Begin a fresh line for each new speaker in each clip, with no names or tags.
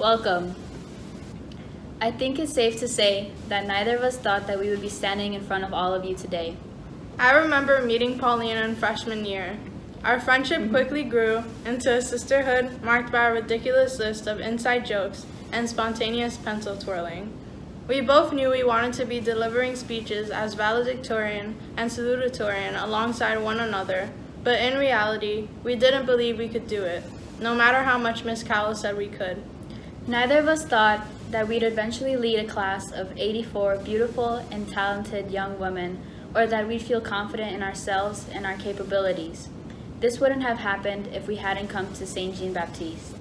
Welcome. I think it's safe to say that neither of us thought that we would be standing in front of all of you today.
I remember meeting Paulina in freshman year. Our friendship quickly grew into a sisterhood marked by a ridiculous list of inside jokes and spontaneous pencil twirling. We both knew we wanted to be delivering speeches as valedictorian and salutatorian alongside one another, but in reality, we didn't believe we could do it, no matter how much Miss Cowell said we could.
Neither of us thought that we'd eventually lead a class of 84 beautiful and talented young women, or that we'd feel confident in ourselves and our capabilities. This wouldn't have happened if we hadn't come to St. Jean-Baptiste.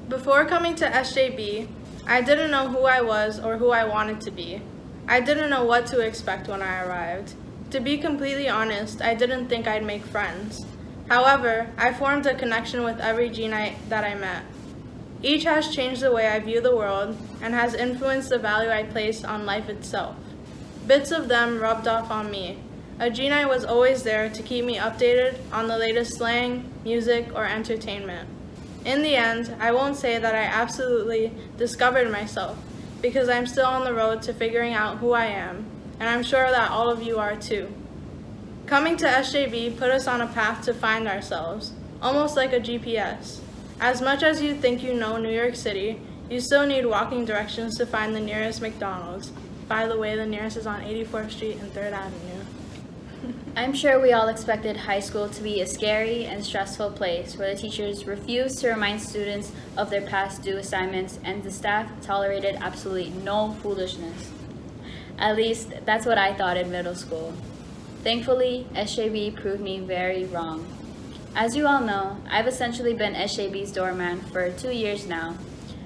Before coming to SJB, I didn't know who I was or who I wanted to be. I didn't know what to expect when I arrived. To be completely honest, I didn't think I'd make friends. However, I formed a connection with every Jeanite that I met. Each has changed the way I view the world and has influenced the value I place on life itself. Bits of them rubbed off on me. A Jeanite was always there to keep me updated on the latest slang, music, or entertainment. In the end, I won't say that I absolutely discovered myself, because I'm still on the road to figuring out who I am, and I'm sure that all of you are too. Coming to SJB put us on a path to find ourselves, almost like a GPS. As much as you think you know New York City, you still need walking directions to find the nearest McDonald's. By the way, the nearest is on 84th Street and 3rd Avenue.
I'm sure we all expected high school to be a scary and stressful place where the teachers refused to remind students of their past due assignments and the staff tolerated absolutely no foolishness. At least, that's what I thought in middle school. Thankfully, SJB proved me very wrong. As you all know, I've essentially been SJB's doorman for 2 years now.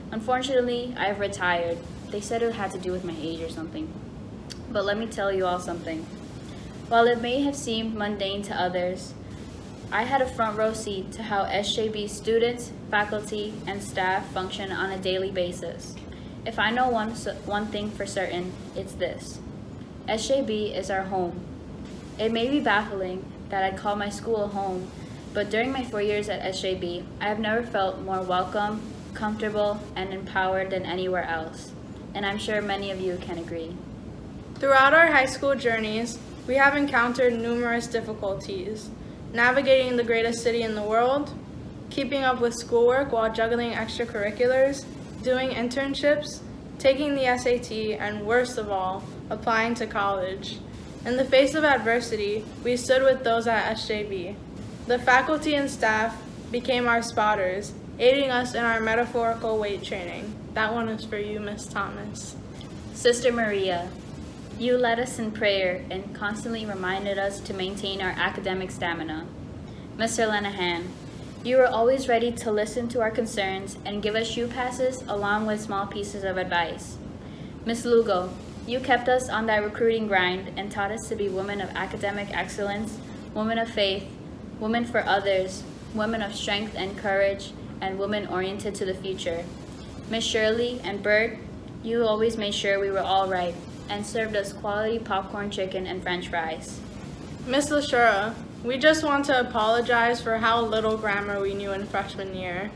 Unfortunately, I've retired. They said it had to do with my age or something. But let me tell you all something. While it may have seemed mundane to others, I had a front row seat to how SJB students, faculty, and staff function on a daily basis. If I know one thing for certain, it's this. SJB is our home. It may be baffling that I'd call my school a home, but during my 4 years at SJB, I have never felt more welcome, comfortable, and empowered than anywhere else. And I'm sure many of you can agree.
Throughout our high school journeys, we have encountered numerous difficulties. Navigating the greatest city in the world, keeping up with schoolwork while juggling extracurriculars, doing internships, taking the SAT, and worst of all, applying to college. In the face of adversity, we stood with those at SJB. The faculty and staff became our spotters, aiding us in our metaphorical weight training. That one is for you, Miss Thomas.
Sister Maria, you led us in prayer and constantly reminded us to maintain our academic stamina. Mr. Lenahan, you were always ready to listen to our concerns and give us shoe passes along with small pieces of advice. Miss Lugo, you kept us on that recruiting grind and taught us to be women of academic excellence, women of faith, women for others, women of strength and courage, and women oriented to the future. Miss Shirley and Bert, you always made sure we were all right and served us quality popcorn chicken and french fries.
Miss Lashura, we just want to apologize for how little grammar we knew in freshman year.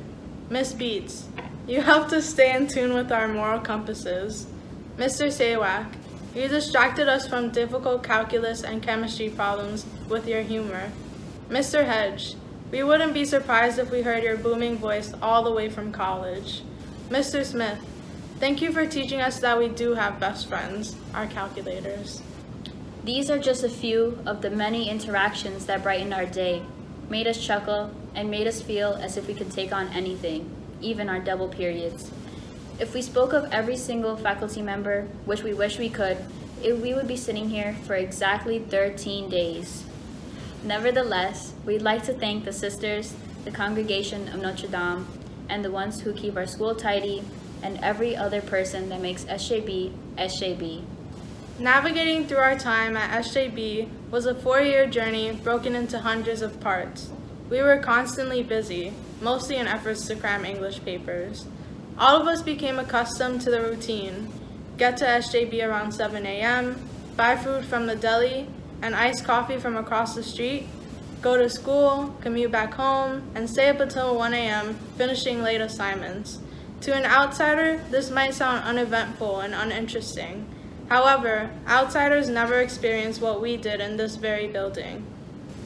Miss Beats, you helped us stay in tune with our moral compasses. Mr. Saywak, you distracted us from difficult calculus and chemistry problems with your humor. Mr. Hedge, we wouldn't be surprised if we heard your booming voice all the way from college. Mr. Smith, thank you for teaching us that we do have best friends, our calculators.
These are just a few of the many interactions that brightened our day, made us chuckle, and made us feel as if we could take on anything, even our double periods. If we spoke of every single faculty member, which we wish we could, we would be sitting here for exactly 13 days. Nevertheless, we'd like to thank the sisters, the congregation of Notre Dame, and the ones who keep our school tidy, and every other person that makes SJB, SJB.
Navigating through our time at SJB was a 4-year journey broken into hundreds of parts. We were constantly busy, mostly in efforts to cram English papers. All of us became accustomed to the routine. Get to SJB around 7 a.m., buy food from the deli, and iced coffee from across the street, go to school, commute back home, and stay up until 1 a.m. finishing late assignments. To an outsider, this might sound uneventful and uninteresting. However, outsiders never experience what we did in this very building.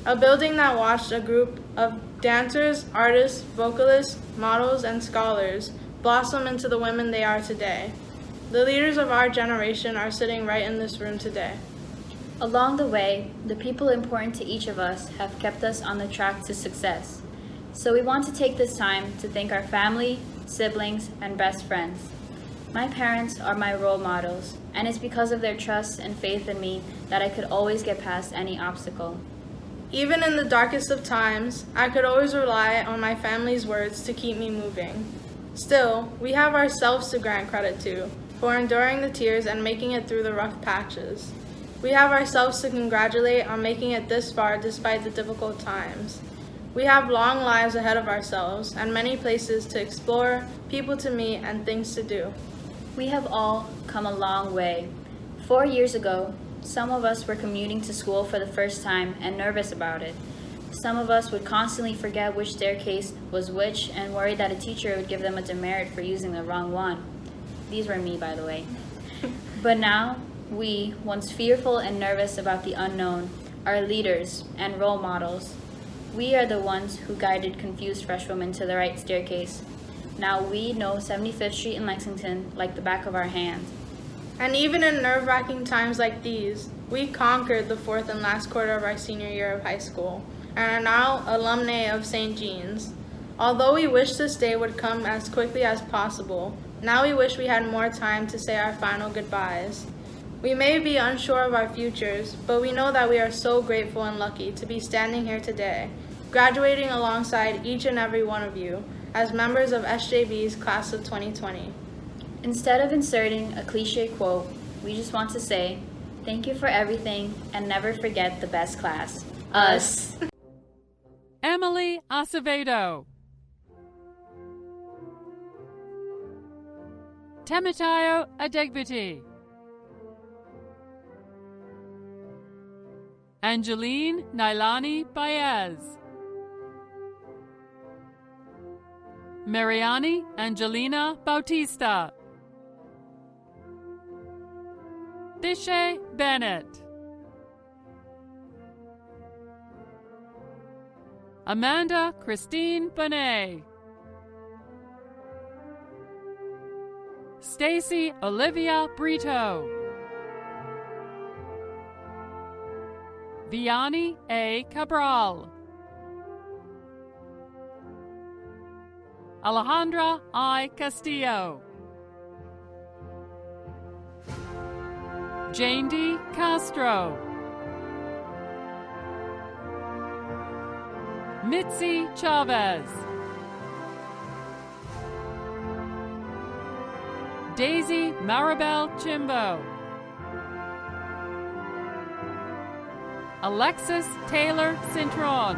A building that watched a group of dancers, artists, vocalists, models, and scholars blossom into the women they are today. The leaders of our generation are sitting right in this room today.
Along the way, the people important to each of us have kept us on the track to success. So we want to take this time to thank our family, siblings, and best friends. My parents are my role models, and it's because of their trust and faith in me that I could always get past any obstacle.
Even in the darkest of times, I could always rely on my family's words to keep me moving. Still, we have ourselves to grant credit to for enduring the tears and making it through the rough patches. We have ourselves to congratulate on making it this far despite the difficult times. We have long lives ahead of ourselves and many places to explore, people to meet, and things to do.
We have all come a long way. 4 years ago, some of us were commuting to school for the first time and nervous about it. Some of us would constantly forget which staircase was which and worry that a teacher would give them a demerit for using the wrong one. These were me, by the way. But now, we, once fearful and nervous about the unknown, are leaders and role models. We are the ones who guided confused freshwomen to the right staircase. Now we know 75th Street in Lexington like the back of our hand.
And even in nerve-wracking times like these, we conquered the fourth and last quarter of our senior year of high school and are now alumnae of St. Jean's. Although we wish this day would come as quickly as possible, now we wish we had more time to say our final goodbyes. We may be unsure of our futures, but we know that we are so grateful and lucky to be standing here today, graduating alongside each and every one of you as members of SJB's class of 2020.
Instead of inserting a cliche quote, we just want to say, thank you for everything and never forget the best class, us.
Emily Acevedo. Temitayo Adegbite. Angeline Nailany Baez. Mariani Angelina Bautista. Thishe Bennett. Amanda Christine Bonet. Stacy Olivia Brito. Vianny A. Cabral. Alejandra I. Castillo. Jane D. Castro. Mitzy Chavez. Daisy Maribel Chimbo. Alexis Taylor Cintron.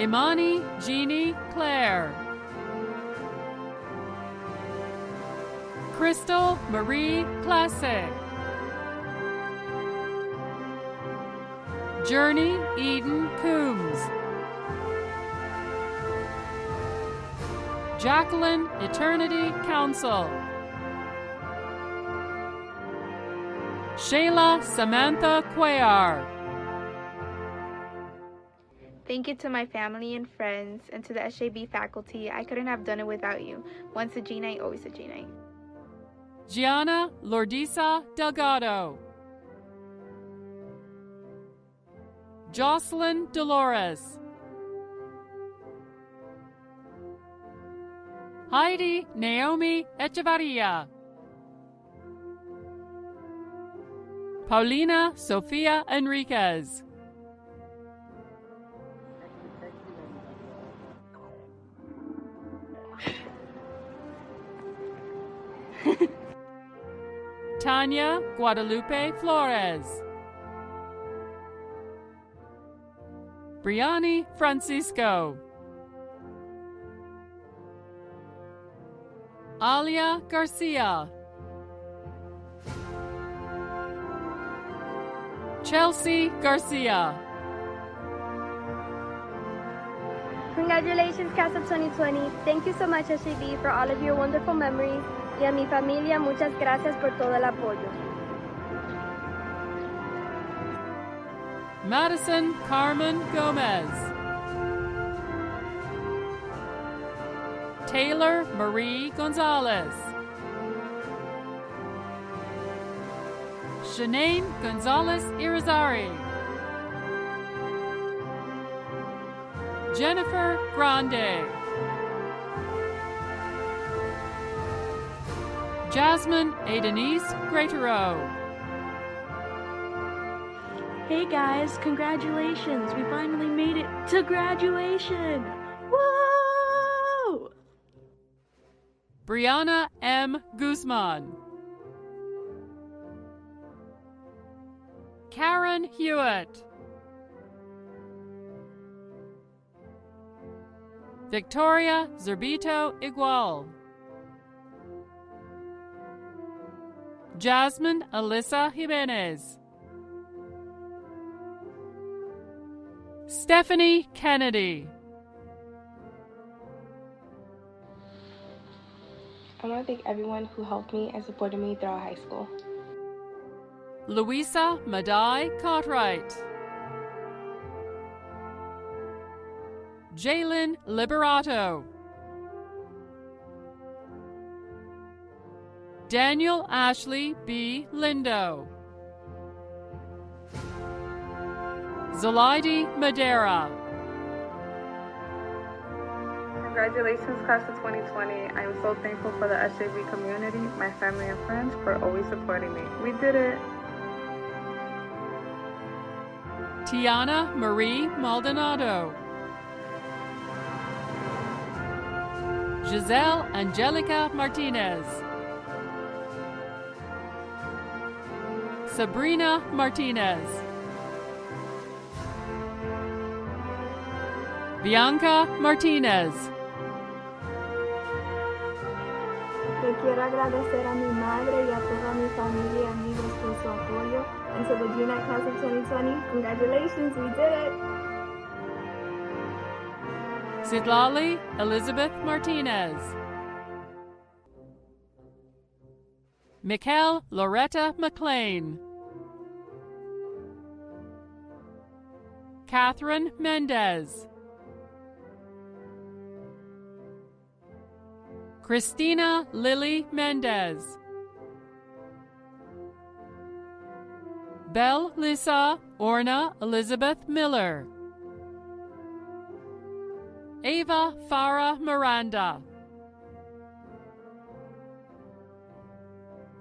Imani Jeannie Claire. Crystal Marie Classic. Journey Eden Coombs. Jacqueline Eternity Council. Shayla Samantha Cuellar.
Thank you to my family and friends and to the SJB faculty. I couldn't have done it without you. Once a G-Night, always a G-Night.
Gianna Lordisa Delgado. Jocelyn Dolores. Heidi Naomi Echevarria. Paulina Sofia Enriquez. Tanya Guadalupe Flores. Brianny Francisco. Alliyah Garcia. Chealsy Garcia.
Congratulations, Class of 2020. Thank you so much, SJB, for all of your wonderful memories. Y a mi familia, muchas gracias por todo el apoyo.
Madison Carmen Gomez. Taylor Marie Gonzalez. Shanae Gonzalez Irizarry. Jennifer Grande. Jasmine A. Denise Greaterow.
Hey guys, congratulations! We finally made it to graduation! Whoa!
Brianna M. Guzman. Karen Hewitt. Victoria Zerbito Igual. Jasmine Alyssa Jimenez. Stephanie Kennedy.
I want to thank everyone who helped me and supported me throughout high school.
Louisa Madai Cartwright. Jailyn Liberato. Daniel Ashley B. Lindo. Zoleidy Madera.
Congratulations, Class of 2020. I am so thankful for the SJB community, my family and friends for always supporting me. We did it.
Tiana Marie Maldonado. Giselle Angelica Martinez. Sabrina Martinez. Vianca Martinez.
Le quiero agradecer a mi madre y a toda mi familia y amigos por su apoyo. And to the GNAT Class of 2020, congratulations, we did it!
Sidlali Elizabeth Martinez. Mikkel Loretta McLean. Catherine Mendez. Christina Lily Mendez. Belle-Lissa Orna Elizabeth Miller. Ava Farah Miranda.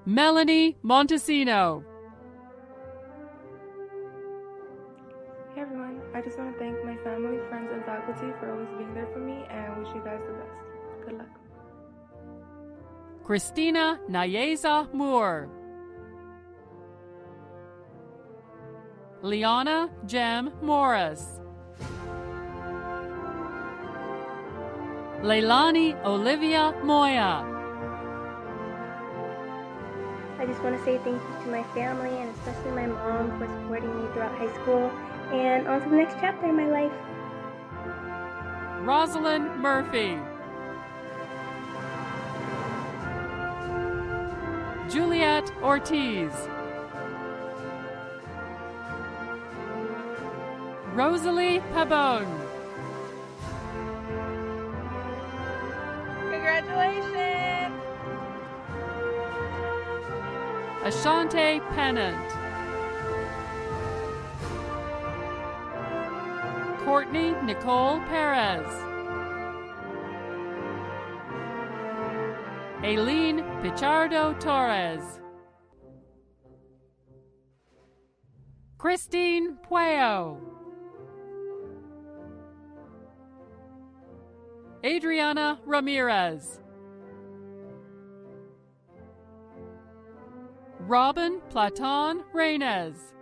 Melanie Montesino.
Hey everyone, I just want to thank my family, friends, and faculty for always being there for me and wish you guys the best. Good luck.
Christina Nayeza Moore. Leonna Jem Morris. Leilani Olivia Moya.
I just want to say thank you to my family and especially my mom for supporting me throughout high school and on to the next chapter in my life.
Roselyn Murphy. Juliet Ortiz. Rosaly Pabon.
Congratulations!
Ashante Pennant. Courtney Nicole Perez. Aileen Pichardo Torres. Christine Pueo. Adriana Ramirez. Robin Platon Reynez.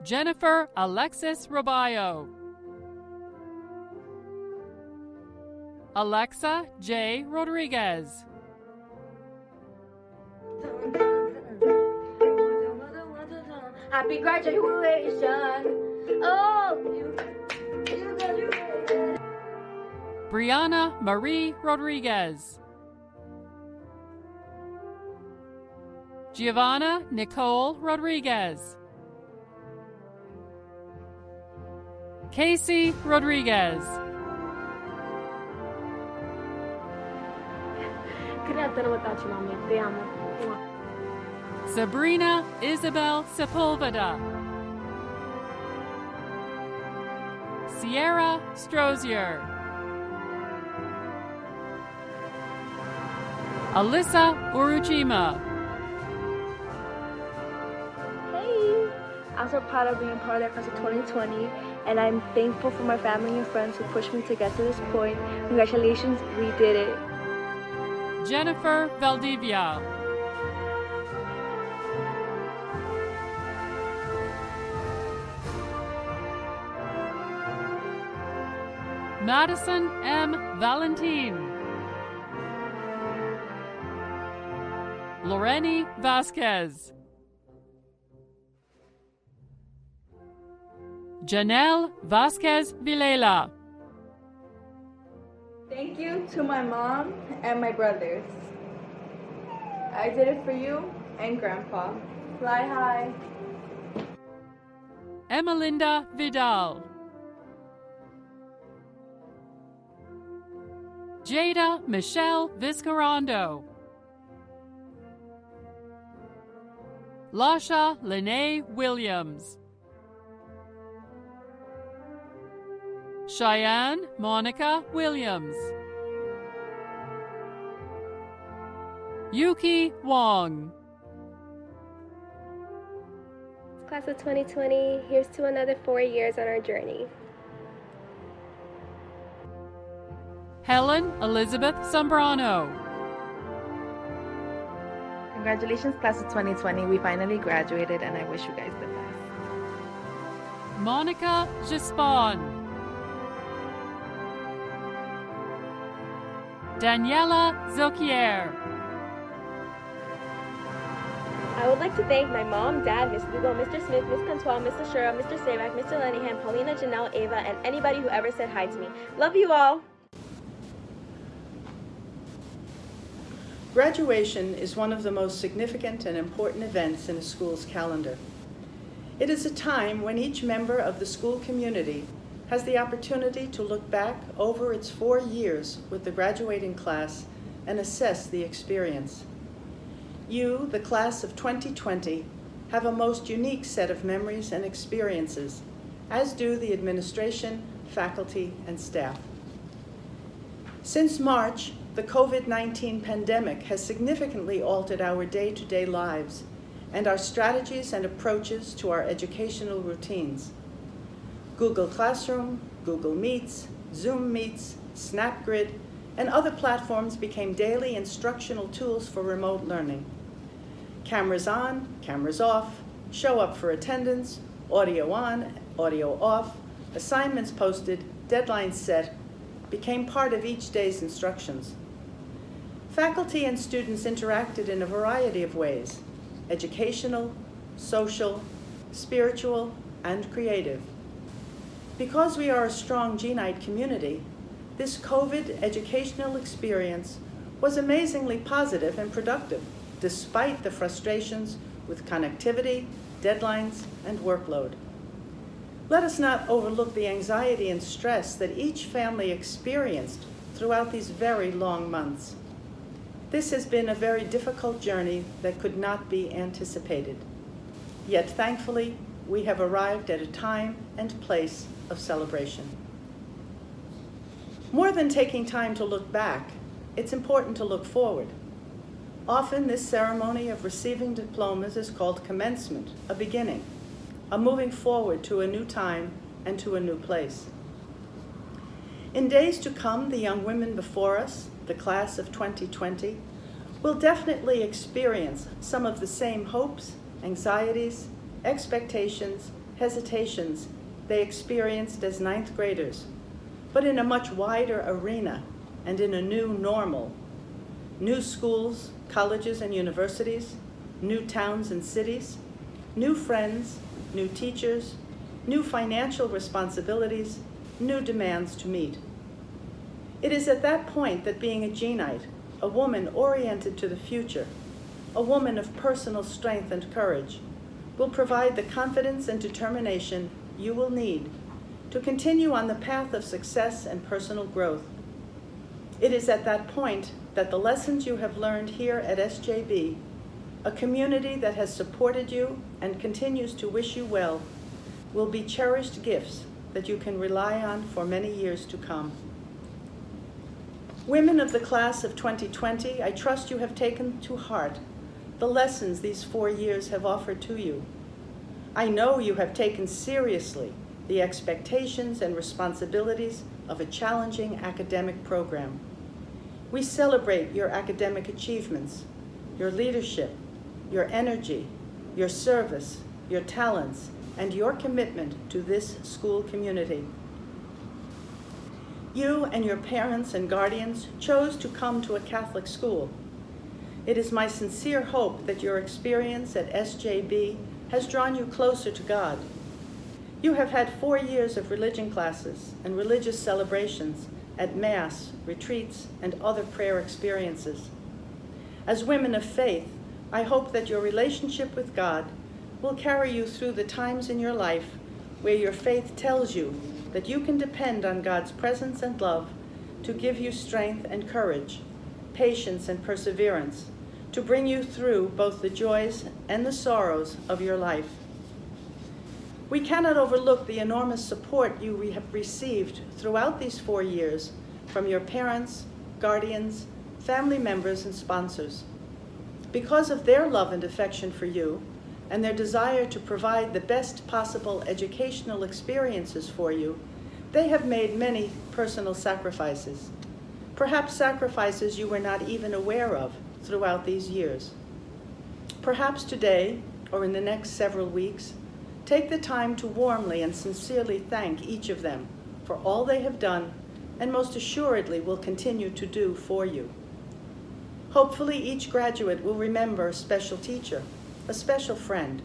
Jennifer Alexis Robayo. Alexa J. Rodriguez.
Happy graduation! Oh,
Brianna Marie Rodriguez. Giovanna Nicole Rodriguez. Casey Rodriguez.
Quería hacerlo without you, Mommy. Te amo.
Sabrina Isabel Sepulveda. Sierra Strozier. Alyssa Uruchima.
Hey! I'm so proud of being part of that class of 2020, and I'm thankful for my family and friends who pushed me to get to this point. Congratulations, we did it.
Jennifer Valdivia. Madison M. Valentine. Lorenni Vasquez. Janelle Vasquez Vilela.
Thank you to my mom and my brothers. I did it for you and Grandpa. Fly high.
Emelinda Vidal. Jada Michelle Viscarando. Lasha Lene Williams. Cheyenne Monica Williams. Yuki Wong.
Class of 2020, here's to another 4 years on our journey.
Helen Elizabeth Zambrano.
Congratulations, class of 2020. We finally graduated, and I wish you guys the best.
Monica Gispon. Daniela Zoquier.
I would like to thank my mom, dad, Miss Lugo, Mr. Smith, Miss Contois, Mr. Shura, Mr. Sabak, Mr. Lenihan, Paulina, Janelle, Ava, and anybody who ever said hi to me. Love you all.
Graduation is one of the most significant and important events in a school's calendar. It is a time when each member of the school community has the opportunity to look back over its 4 years with the graduating class and assess the experience. You, the class of 2020, have a most unique set of memories and experiences, as do the administration, faculty, and staff. Since March, the COVID-19 pandemic has significantly altered our day-to-day lives and our strategies and approaches to our educational routines. Google Classroom, Google Meets, Zoom Meets, SnapGrid, and other platforms became daily instructional tools for remote learning. Cameras on, cameras off, show up for attendance, audio on, audio off, assignments posted, deadlines set, became part of each day's instructions. Faculty and students interacted in a variety of ways: educational, social, spiritual, and creative. Because we are a strong G-Night community, this COVID educational experience was amazingly positive and productive, despite the frustrations with connectivity, deadlines, and workload. Let us not overlook the anxiety and stress that each family experienced throughout these very long months. This has been a very difficult journey that could not be anticipated. Yet thankfully, we have arrived at a time and place of celebration. More than taking time to look back, it's important to look forward. Often this ceremony of receiving diplomas is called commencement, a beginning, a moving forward to a new time and to a new place. In days to come, the young women before us, the class of 2020, will definitely experience some of the same hopes, anxieties, expectations, hesitations they experienced as ninth graders, but in a much wider arena and in a new normal. New schools, colleges and universities, new towns and cities, new friends, new teachers, new financial responsibilities, new demands to meet. It is at that point that being a G-Nite, a woman oriented to the future, a woman of personal strength and courage, will provide the confidence and determination you will need to continue on the path of success and personal growth. It is at that point that the lessons you have learned here at SJB, a community that has supported you and continues to wish you well, will be cherished gifts that you can rely on for many years to come. Women of the class of 2020, I trust you have taken to heart the lessons these 4 years have offered to you. I know you have taken seriously the expectations and responsibilities of a challenging academic program. We celebrate your academic achievements, your leadership, your energy, your service, your talents, and your commitment to this school community. You and your parents and guardians chose to come to a Catholic school. It is my sincere hope that your experience at SJB has drawn you closer to God. You have had 4 years of religion classes and religious celebrations at Mass, retreats, and other prayer experiences. As women of faith, I hope that your relationship with God will carry you through the times in your life where your faith tells you that you can depend on God's presence and love to give you strength and courage, patience and perseverance, to bring you through both the joys and the sorrows of your life. We cannot overlook the enormous support you have received throughout these 4 years from your parents, guardians, family members, and sponsors. Because of their love and affection for you, and their desire to provide the best possible educational experiences for you, they have made many personal sacrifices, perhaps sacrifices you were not even aware of throughout these years. Perhaps today, or in the next several weeks, take the time to warmly and sincerely thank each of them for all they have done and most assuredly will continue to do for you. Hopefully each graduate will remember a special teacher, a special friend,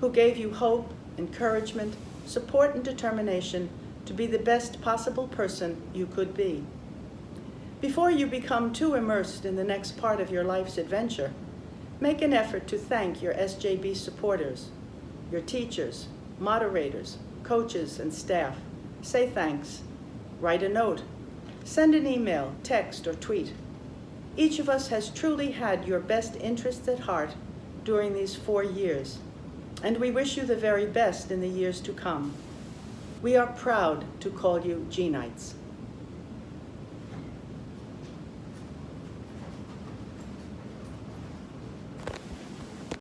who gave you hope, encouragement, support, and determination to be the best possible person you could be. Before you become too immersed in the next part of your life's adventure, make an effort to thank your SJB supporters, your teachers, moderators, coaches, and staff. Say thanks. Write a note. Send an email, text, or tweet. Each of us has truly had your best interests at heart during these 4 years, and we wish you the very best in the years to come. We are proud to call you G-Nites.